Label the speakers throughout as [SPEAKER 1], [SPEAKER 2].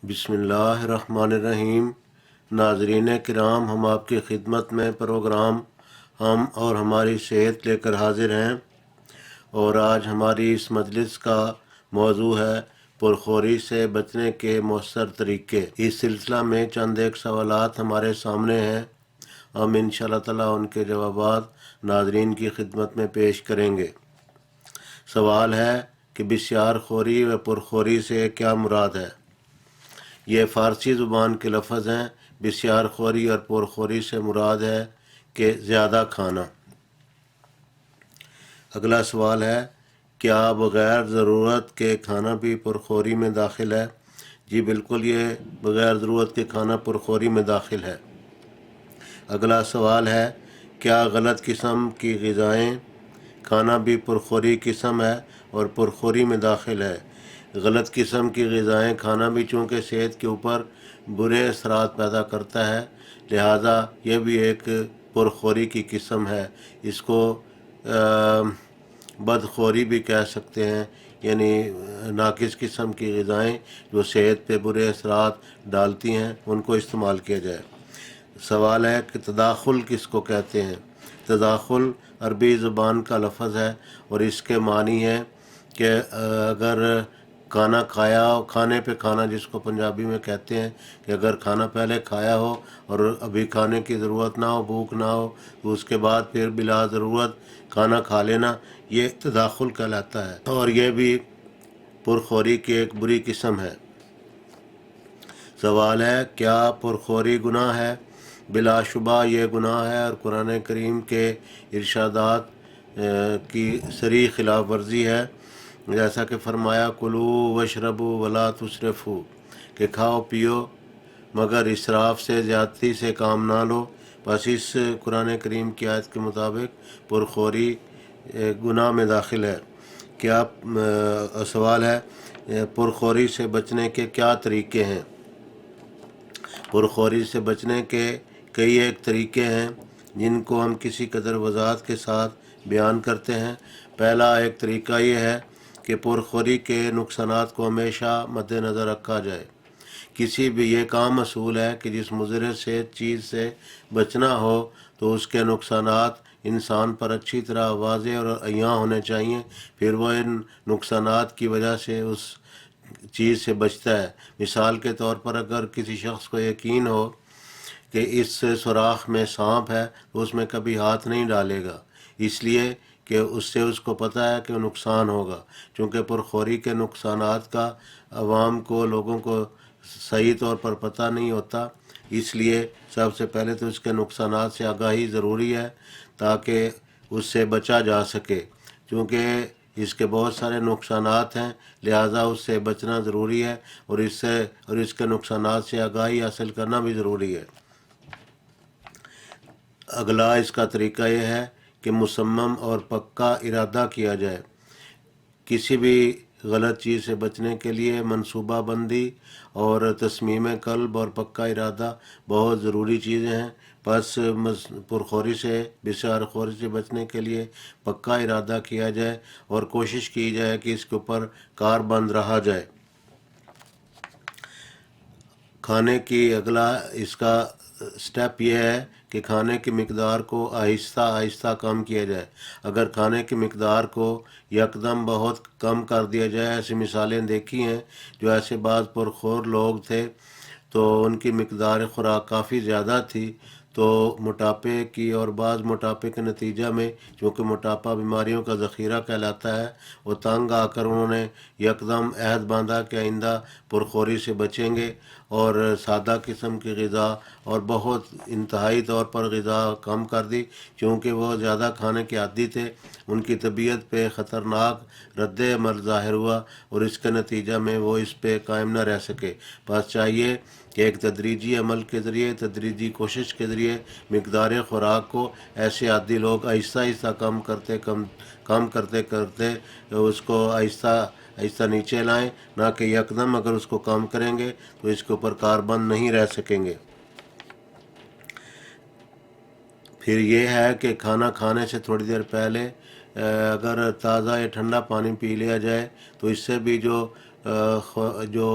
[SPEAKER 1] بسم اللہ الرحمن الرحیم۔ ناظرین کرام، ہم آپ کی خدمت میں پروگرام ہم اور ہماری صحت لے کر حاضر ہیں، اور آج ہماری اس مجلس کا موضوع ہے پرخوری سے بچنے کے مؤثر طریقے۔ اس سلسلہ میں چند ایک سوالات ہمارے سامنے ہیں، ہم انشاءاللہ تعالیٰ ان کے جوابات ناظرین کی خدمت میں پیش کریں گے۔ سوال ہے کہ بسیار خوری و پرخوری سے کیا مراد ہے؟ یہ فارسی زبان کے لفظ ہیں۔ بسیار خوری اور پرخوری سے مراد ہے کہ زیادہ کھانا۔ اگلا سوال ہے، کیا بغیر ضرورت کے کھانا بھی پرخوری میں داخل ہے؟ جی بالکل، یہ بغیر ضرورت کے کھانا پرخوری میں داخل ہے۔ اگلا سوال ہے، کیا غلط قسم کی غذائیں کھانا بھی پرخوری قسم ہے اور پرخوری میں داخل ہے؟ غلط قسم کی غذائیں کھانا بھی چونکہ صحت کے اوپر برے اثرات پیدا کرتا ہے، لہٰذا یہ بھی ایک پرخوری کی قسم ہے۔ اس کو بدخوری بھی کہہ سکتے ہیں، یعنی ناقص قسم کی غذائیں جو صحت پہ برے اثرات ڈالتی ہیں ان کو استعمال کیا جائے۔ سوال ہے کہ تداخل کس کو کہتے ہیں؟ تداخل عربی زبان کا لفظ ہے اور اس کے معنی ہے کہ اگر کھانا کھایا ہو، کھانے پہ کھانا جس کو پنجابی میں کہتے ہیں، کہ اگر کھانا پہلے کھایا ہو اور ابھی کھانے کی ضرورت نہ ہو، بھوک نہ ہو، تو اس کے بعد پھر بلا ضرورت کھانا کھا لینا، یہ تداخل کہلاتا ہے، اور یہ بھی پرخوری کی ایک بری قسم ہے۔ سوال ہے، کیا پرخوری گناہ ہے؟ بلا شبہ یہ گناہ ہے اور قرآن کریم کے ارشادات کی صریح خلاف ورزی ہے، جیسا کہ فرمایا کلوا واشربوا ولا تسرفوا، کہ کھاؤ پیو مگر اسراف سے، زیادتی سے کام نہ لو۔ بس اس قرآن کریم کی آیت کے مطابق پرخوری گناہ میں داخل ہے۔ کیا سوال ہے، پرخوری سے بچنے کے کیا طریقے ہیں؟ پرخوری سے بچنے کے کئی ایک طریقے ہیں جن کو ہم کسی قدر وضاحت کے ساتھ بیان کرتے ہیں۔ پہلا ایک طریقہ یہ ہے کہ پرخوری کے نقصانات کو ہمیشہ مد نظر رکھا جائے۔ کسی بھی یہ کام اصول ہے کہ جس مضر سے چیز سے بچنا ہو تو اس کے نقصانات انسان پر اچھی طرح واضح اور عیاں ہونے چاہیے، پھر وہ ان نقصانات کی وجہ سے اس چیز سے بچتا ہے۔ مثال کے طور پر اگر کسی شخص کو یقین ہو کہ اس سوراخ میں سانپ ہے تو اس میں کبھی ہاتھ نہیں ڈالے گا، اس لیے کہ اس سے اس کو پتہ ہے کہ نقصان ہوگا۔ چونکہ پرخوری کے نقصانات کا عوام کو، لوگوں کو صحیح طور پر پتہ نہیں ہوتا، اس لیے سب سے پہلے تو اس کے نقصانات سے آگاہی ضروری ہے تاکہ اس سے بچا جا سکے۔ چونکہ اس کے بہت سارے نقصانات ہیں، لہٰذا اس سے بچنا ضروری ہے، اور اس کے نقصانات سے آگاہی حاصل کرنا بھی ضروری ہے۔ اگلا اس کا طریقہ یہ ہے کہ مصمم اور پکا ارادہ کیا جائے۔ کسی بھی غلط چیز سے بچنے کے لیے منصوبہ بندی اور تصمیم قلب اور پکا ارادہ بہت ضروری چیزیں ہیں۔ بس پرخوری سے، بسیار خوری سے بچنے کے لیے پکا ارادہ کیا جائے اور کوشش کی جائے کہ اس کے اوپر کاربند رہا جائے۔ کھانے کی اگلا اس کا سٹیپ یہ ہے کہ کھانے کی مقدار کو آہستہ آہستہ کم کیا جائے۔ اگر کھانے کی مقدار کو یکدم بہت کم کر دیا جائے، ایسی مثالیں دیکھی ہیں جو ایسے بعض پرخور لوگ تھے تو ان کی مقدار خوراک کافی زیادہ تھی، تو موٹاپے کی اور بعض موٹاپے کے نتیجہ میں، چونکہ موٹاپا بیماریوں کا ذخیرہ کہلاتا ہے، وہ تنگ آ کر انہوں نے یکدم عہد باندھا کہ آئندہ پرخوری سے بچیں گے، اور سادہ قسم کی غذا اور بہت انتہائی طور پر غذا کم کر دی۔ چونکہ وہ زیادہ کھانے کے عادی تھے، ان کی طبیعت پہ خطرناک رد عمل ظاہر ہوا اور اس کے نتیجہ میں وہ اس پہ قائم نہ رہ سکے۔ بس چاہیے کہ ایک تدریجی عمل کے ذریعے، تدریجی کوشش کے ذریعے مقدار خوراک کو ایسے عادی لوگ آہستہ آہستہ کم کرتے اس کو آہستہ آہستہ نیچے لائیں، نہ کہ یکدم اگر اس کو کم کریں گے تو اس کے اوپر کاربند نہیں رہ سکیں گے۔ پھر یہ ہے کہ کھانا کھانے سے تھوڑی دیر پہلے اگر تازہ یا ٹھنڈا پانی پی لیا جائے تو اس سے بھی جو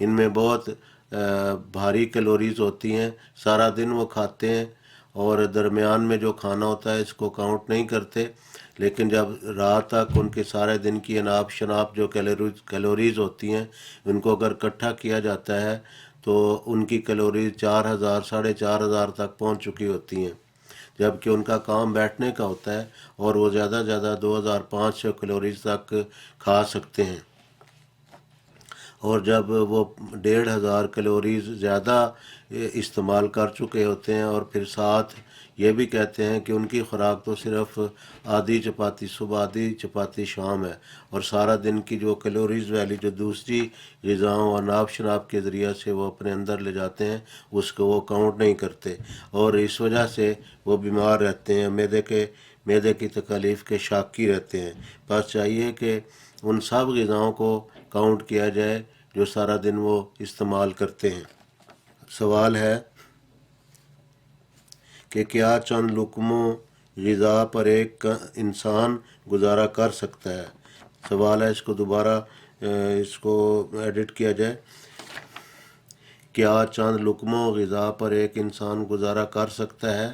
[SPEAKER 1] ان میں بہت بھاری کیلوریز ہوتی ہیں، سارا دن وہ کھاتے ہیں اور درمیان میں جو کھانا ہوتا ہے اس کو کاؤنٹ نہیں کرتے، لیکن جب رات تک ان کے سارے دن کی اناپ شناپ جو کیلوریز ہوتی ہیں ان کو اگر اکٹھا کیا جاتا ہے تو ان کی کیلوریز 4000 4500 تک پہنچ چکی ہوتی ہیں، جبکہ ان کا کام بیٹھنے کا ہوتا ہے اور وہ زیادہ سے زیادہ 2500 کیلوریز تک کھا سکتے ہیں۔ اور جب وہ 1500 کیلوریز زیادہ استعمال کر چکے ہوتے ہیں اور پھر ساتھ یہ بھی کہتے ہیں کہ ان کی خوراک تو صرف آدھی چپاتی صبح آدھی چپاتی شام ہے، اور سارا دن کی جو کیلوریز والی جو دوسری غذاؤں اور ناب شناب کے ذریعہ سے وہ اپنے اندر لے جاتے ہیں اس کو وہ کاؤنٹ نہیں کرتے، اور اس وجہ سے وہ بیمار رہتے ہیں، معدے کی تکالیف کے شاکی رہتے ہیں۔ بس چاہیے کہ ان سب غذاؤں کو کاؤنٹ کیا جائے جو سارا دن وہ استعمال کرتے ہیں۔ سوال ہے کہ کیا چند لقموں غذا پر ایک انسان گزارا کر سکتا ہے؟ سوال ہے، اس کو دوبارہ اس کو ایڈٹ کیا جائے، کیا چند لقموں غذا پر ایک انسان گزارا کر سکتا ہے؟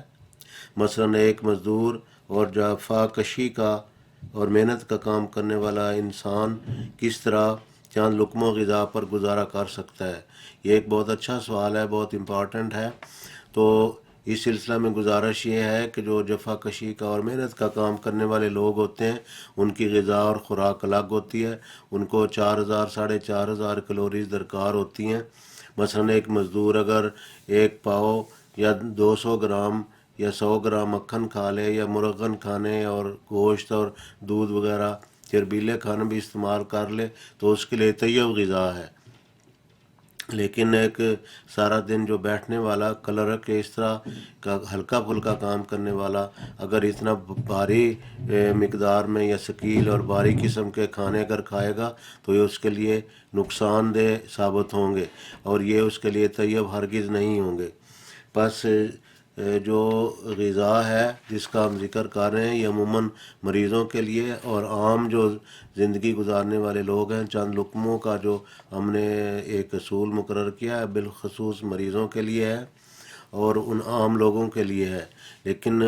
[SPEAKER 1] مثلاً ایک مزدور اور جافا کشی کا اور محنت کا کام کرنے والا انسان کس طرح چند لقموں غذا پر گزارا کر سکتا ہے؟ یہ ایک بہت اچھا سوال ہے، بہت امپورٹنٹ ہے۔ تو اس سلسلہ میں گزارش یہ ہے کہ جو جفا کشی کا اور محنت کا کام کرنے والے لوگ ہوتے ہیں ان کی غذا اور خوراک الگ ہوتی ہے، ان کو 4000 4500 کیلوریز درکار ہوتی ہیں۔ مثلاً ایک مزدور اگر ایک پاؤ یا 200 گرام یا 100 گرام مکھن کھا لے یا مرغن کھانے اور گوشت اور دودھ وغیرہ چربیلے کھانے بھی استعمال کر لے تو اس کے لیے طیب غذا ہے، لیکن ایک سارا دن جو بیٹھنے والا کلرک اس طرح کا ہلکا پھلکا کام کرنے والا اگر اتنا بھاری مقدار میں یا ثقیل اور بھاری قسم کے کھانے اگر کھائے گا تو یہ اس کے لیے نقصان دہ ثابت ہوں گے اور یہ اس کے لیے طیب ہرگز نہیں ہوں گے۔ بس جو غذا ہے جس کا ہم ذکر کر رہے ہیں یہ عموماً مریضوں کے لیے اور عام جو زندگی گزارنے والے لوگ ہیں، چند لقموں کا جو ہم نے ایک اصول مقرر کیا ہے بالخصوص مریضوں کے لیے ہے اور ان عام لوگوں کے لیے ہے، لیکن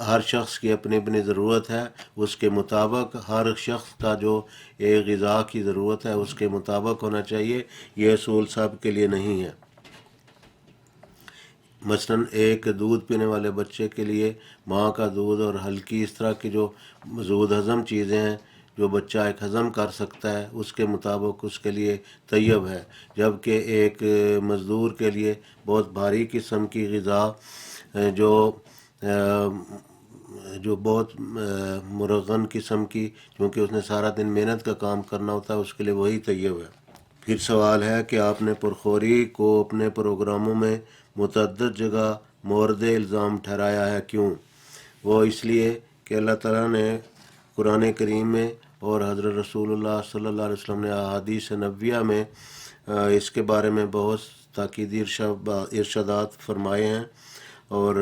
[SPEAKER 1] ہر شخص کی اپنی اپنی ضرورت ہے، اس کے مطابق ہر شخص کا جو ایک غذا کی ضرورت ہے اس کے مطابق ہونا چاہیے، یہ اصول سب کے لیے نہیں ہے۔ مثلاً ایک دودھ پینے والے بچے کے لیے ماں کا دودھ اور ہلکی اس طرح کی جو زود ہضم چیزیں ہیں جو بچہ ایک ہضم کر سکتا ہے اس کے مطابق اس کے لیے طیب ہے، جبکہ ایک مزدور کے لیے بہت بھاری قسم کی غذا جو بہت مرغن قسم کی، کیونکہ اس نے سارا دن محنت کا کام کرنا ہوتا ہے، اس کے لیے وہی طیب ہے۔ پھر سوال ہے کہ آپ نے پرخوری کو اپنے پروگراموں میں متعدد جگہ مورد الزام ٹھہرایا ہے، کیوں؟ وہ اس لیے کہ اللہ تعالیٰ نے قرآن کریم میں اور حضرت رسول اللہ صلی اللہ علیہ وسلم نے احادیث نبویہ میں اس کے بارے میں بہت تاکیدی ارشادات فرمائے ہیں، اور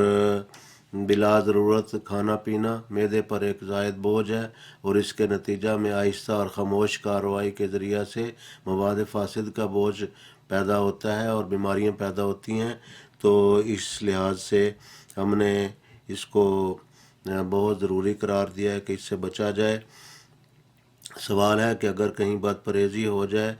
[SPEAKER 1] بلا ضرورت کھانا پینا معدے پر ایک زائد بوجھ ہے اور اس کے نتیجہ میں آہستہ اور خاموش کارروائی کے ذریعہ سے مواد فاسد کا بوجھ پیدا ہوتا ہے اور بیماریاں پیدا ہوتی ہیں۔ تو اس لحاظ سے ہم نے اس کو بہت ضروری قرار دیا ہے کہ اس سے بچا جائے۔ سوال ہے کہ اگر کہیں بد پرہیزی ہو جائے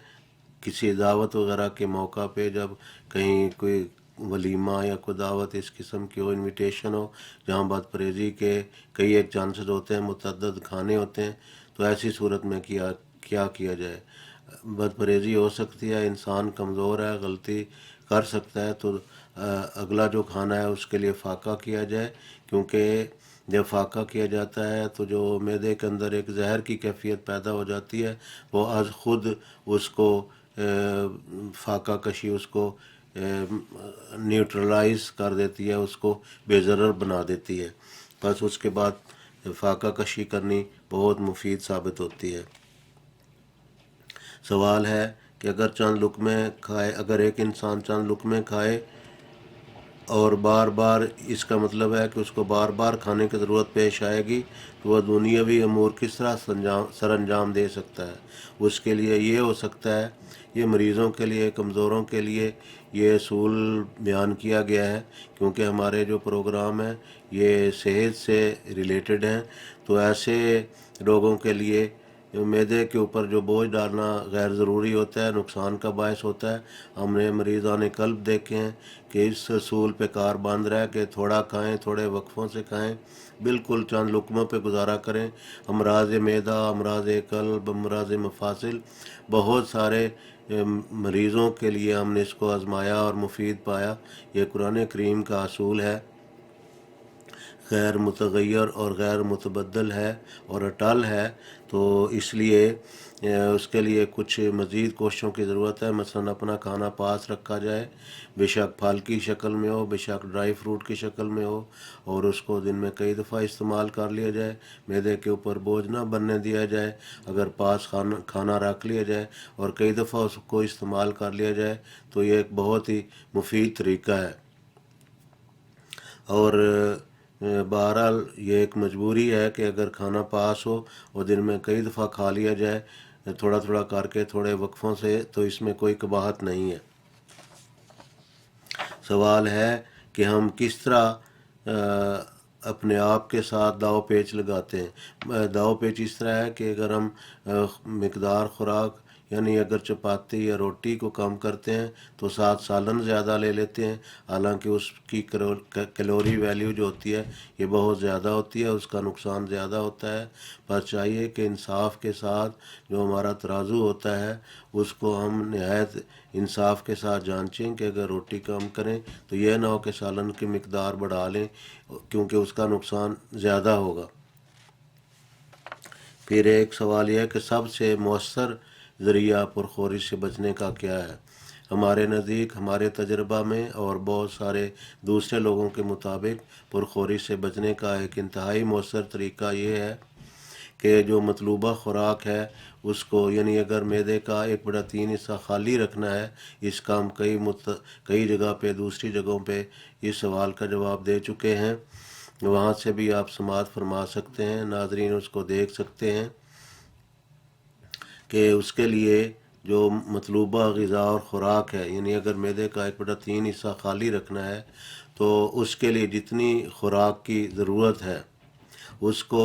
[SPEAKER 1] کسی دعوت وغیرہ کے موقع پہ، جب کہیں کوئی ولیمہ یا کوئی دعوت اس قسم کی ہو، انویٹیشن ہو جہاں بد پرہیزی کے کئی ایک چانسز ہوتے ہیں، متعدد کھانے ہوتے ہیں، تو ایسی صورت میں کیا کیا جائے؟ بد پرہیزی ہو سکتی ہے، انسان کمزور ہے، غلطی کر سکتا ہے، تو اگلا جو کھانا ہے اس کے لیے فاقہ کیا جائے، کیونکہ جب فاقہ کیا جاتا ہے تو جو معدے کے اندر ایک زہر کی کیفیت پیدا ہو جاتی ہے وہ از خود اس کو فاقہ کشی اس کو نیوٹرلائز کر دیتی ہے، اس کو بے ضرر بنا دیتی ہے، بس اس کے بعد فاقہ کشی کرنی بہت مفید ثابت ہوتی ہے۔ سوال ہے کہ اگر ایک انسان چند لقمے کھائے اور بار بار اس کا مطلب ہے کہ اس کو بار بار کھانے کی ضرورت پیش آئے گی تو وہ دنیاوی امور کس طرح سر انجام دے سکتا ہے. اس کے لیے یہ ہو سکتا ہے، یہ مریضوں کے لیے، کمزوروں کے لیے یہ اصول بیان کیا گیا ہے، کیونکہ ہمارے جو پروگرام ہیں یہ صحت سے ریلیٹڈ ہیں. تو ایسے لوگوں کے لیے معدے کے اوپر جو بوجھ ڈالنا غیر ضروری ہوتا ہے، نقصان کا باعث ہوتا ہے. ہم نے مریضان قلب دیکھے ہیں کہ اس اصول پہ کار باندھ رہا ہے کہ تھوڑا کھائیں، تھوڑے وقفوں سے کھائیں، بالکل چند لقموں پہ گزارا کریں. امراض معدہ، امراض قلب، امراض مفاصل، بہت سارے مریضوں کے لیے ہم نے اس کو آزمایا اور مفید پایا. یہ قرآن کریم کا اصول ہے، غیر متغیر اور غیر متبدل ہے اور اٹل ہے. تو اس لیے اس کے لیے کچھ مزید کوششوں کی ضرورت ہے. مثلا اپنا کھانا پاس رکھا جائے، بے شک پھل کی شکل میں ہو، بے شک ڈرائی فروٹ کی شکل میں ہو، اور اس کو دن میں کئی دفعہ استعمال کر لیا جائے. معدے کے اوپر بوجھ نہ بننے دیا جائے. اگر پاس کھانا رکھ لیا جائے اور کئی دفعہ اس کو استعمال کر لیا جائے تو یہ ایک بہت ہی مفید طریقہ ہے. اور بہرحال یہ ایک مجبوری ہے کہ اگر کھانا پاس ہو اور دن میں کئی دفعہ کھا لیا جائے تھوڑا تھوڑا کر کے، تھوڑے وقفوں سے، تو اس میں کوئی قباحت نہیں ہے. سوال ہے کہ ہم کس طرح اپنے آپ کے ساتھ داؤ پیچ لگاتے ہیں. داؤ پیچ اس طرح ہے کہ اگر ہم مقدار خوراک یعنی اگر چپاتی یا روٹی کو کم کرتے ہیں تو 7 سالن زیادہ لے لیتے ہیں، حالانکہ اس کی کیلوری ویلیو جو ہوتی ہے یہ بہت زیادہ ہوتی ہے، اس کا نقصان زیادہ ہوتا ہے. پر چاہیے کہ انصاف کے ساتھ جو ہمارا ترازو ہوتا ہے اس کو ہم نہایت انصاف کے ساتھ جانچیں کہ اگر روٹی کم کریں تو یہ نہ ہو کہ سالن کی مقدار بڑھا لیں، کیونکہ اس کا نقصان زیادہ ہوگا. پھر ایک سوال یہ ہے کہ سب سے مؤثر ذریعہ پرخوری سے بچنے کا کیا ہے. ہمارے نزدیک، ہمارے تجربہ میں اور بہت سارے دوسرے لوگوں کے مطابق پرخوری سے بچنے کا ایک انتہائی مؤثر طریقہ یہ ہے کہ جو مطلوبہ خوراک ہے اس کو، یعنی اگر معدے کا 1/3 حصہ خالی رکھنا ہے. اس کا ہم کئی جگہ پہ، دوسری جگہوں پہ اس سوال کا جواب دے چکے ہیں، وہاں سے بھی آپ سماعت فرما سکتے ہیں، ناظرین اس کو دیکھ سکتے ہیں کہ اس کے لیے جو مطلوبہ غذا اور خوراک ہے، یعنی اگر معدے کا 1/3 حصہ خالی رکھنا ہے تو اس کے لیے جتنی خوراک کی ضرورت ہے اس کو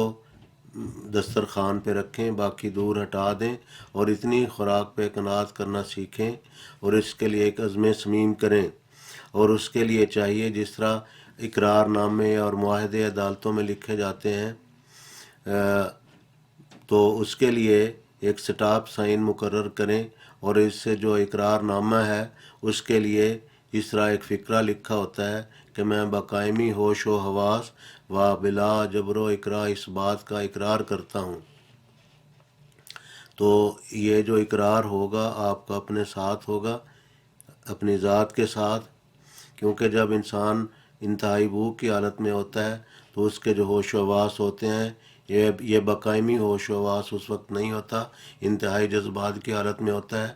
[SPEAKER 1] دسترخوان پہ رکھیں، باقی دور ہٹا دیں اور اتنی خوراک پہ قناعت کرنا سیکھیں اور اس کے لیے ایک عزم صمیم کریں. اور اس کے لیے چاہیے جس طرح اقرار نامے اور معاہدے عدالتوں میں لکھے جاتے ہیں، تو اس کے لیے ایک سٹاپ سائن مقرر کریں اور اس سے جو اقرار نامہ ہے اس کے لیے اس طرح ایک فقرہ لکھا ہوتا ہے کہ میں باقائمی ہوش و حواس و بلا جبر و اقرار اس بات کا اقرار کرتا ہوں. تو یہ جو اقرار ہوگا آپ کا اپنے ساتھ ہوگا، اپنی ذات کے ساتھ، کیونکہ جب انسان انتہائی بھوک کی حالت میں ہوتا ہے تو اس کے جو ہوش و حواس ہوتے ہیں یہ باقائمی ہوش و حواس اس وقت نہیں ہوتا، انتہائی جذبات کی حالت میں ہوتا ہے.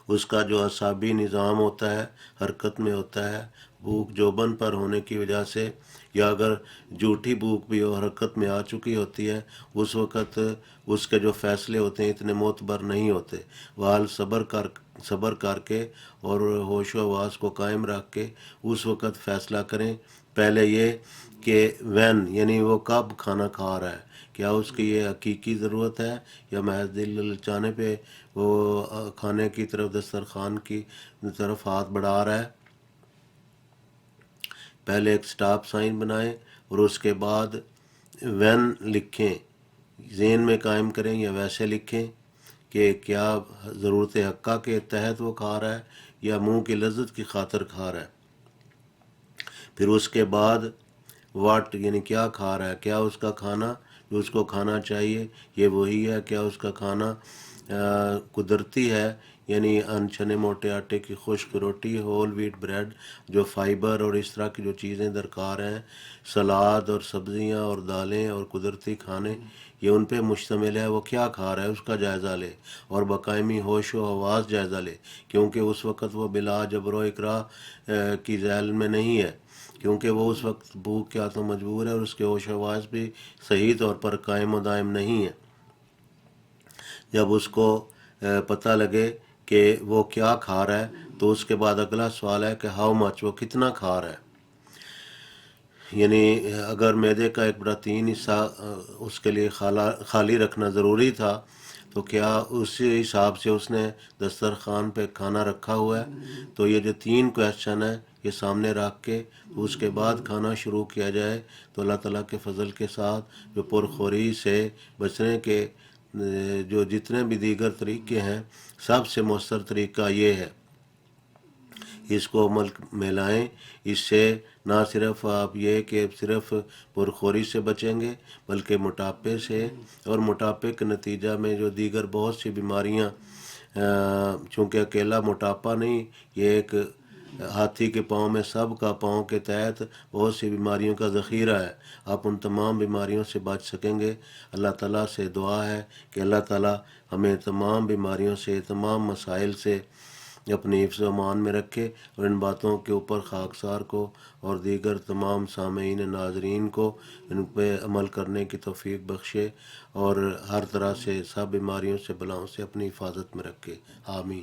[SPEAKER 1] اس کا جو اعصابی نظام ہوتا ہے حرکت میں ہوتا ہے. بھوک جوبن پر ہونے کی وجہ سے، یا اگر جھوٹی بھوک بھی ہو حرکت میں آ چکی ہوتی ہے، اس وقت اس کے جو فیصلے ہوتے ہیں اتنے معتبر نہیں ہوتے. وال صبر کر کے اور ہوش و حواس کو قائم رکھ کے اس وقت فیصلہ کریں. پہلے یہ کہ وین یعنی وہ کب کھانا کھا رہا ہے، کیا اس کی یہ حقیقی ضرورت ہے یا محض دل للچانے پہ وہ کھانے کی طرف، دسترخوان کی طرف ہاتھ بڑھا رہا ہے. پہلے ایک سٹاپ سائن بنائیں اور اس کے بعد وین لکھیں، ذہن میں قائم کریں یا ویسے لکھیں کہ کیا ضرورت حقہ کے تحت وہ کھا رہا ہے یا منہ کی لذت کی خاطر کھا رہا ہے. پھر اس کے بعد واٹ یعنی کیا کھا رہا ہے، کیا اس کا کھانا جو اس کو کھانا چاہیے یہ وہی ہے، کیا اس کا کھانا قدرتی ہے، یعنی انچنے موٹے آٹے کی خشک روٹی، ہول ویٹ بریڈ جو فائبر اور اس طرح کی جو چیزیں درکار ہیں، سلاد اور سبزیاں اور دالیں اور قدرتی کھانے، یہ ان پہ مشتمل ہے، وہ کیا کھا رہا ہے اس کا جائزہ لے، اور بقائمی ہوش و حواس جائزہ لے، کیونکہ اس وقت وہ بلا جبر و اکراہ کی ذیل میں نہیں ہے، کیونکہ وہ اس وقت بھوک کیا تو مجبور ہے، اور اس کے ہوش و حواس بھی صحیح طور پر قائم و دائم نہیں ہے۔ جب اس کو پتہ لگے کہ وہ کیا کھا رہا ہے، تو اس کے بعد اگلا سوال ہے کہ ہاؤ مچ، وہ کتنا کھا رہا ہے۔ یعنی اگر معدے کا ایک بڑا 3 حصہ اس کے لیے خالی رکھنا ضروری تھا، تو کیا اسی حساب سے اس نے دسترخوان پہ کھانا رکھا ہوا ہے؟ تو یہ جو 3 کویشچن ہے یہ سامنے رکھ کے اس کے بعد کھانا شروع کیا جائے، تو اللہ تعالیٰ کے فضل کے ساتھ جو پرخوری سے بچنے کے جو جتنے بھی دیگر طریقے ہیں، سب سے مؤثر طریقہ یہ ہے۔ اس کو عمل میں لائیں، اس سے نہ صرف آپ یہ کہ صرف پرخوری سے بچیں گے، بلکہ موٹاپے سے، اور موٹاپے کے نتیجہ میں جو دیگر بہت سی بیماریاں، چونکہ اکیلا موٹاپا نہیں، یہ ایک ہاتھی کے پاؤں میں سب کا پاؤں کے تحت بہت سی بیماریوں کا ذخیرہ ہے، آپ ان تمام بیماریوں سے بچ سکیں گے۔ اللہ تعالیٰ سے دعا ہے کہ اللہ تعالیٰ ہمیں تمام بیماریوں سے، تمام مسائل سے اپنی حفظ و امان میں رکھے، اور ان باتوں کے اوپر خاکسار کو اور دیگر تمام سامعین ناظرین کو ان پہ عمل کرنے کی توفیق بخشے، اور ہر طرح سے سب بیماریوں سے بلاؤں سے اپنی حفاظت میں رکھے۔ آمین۔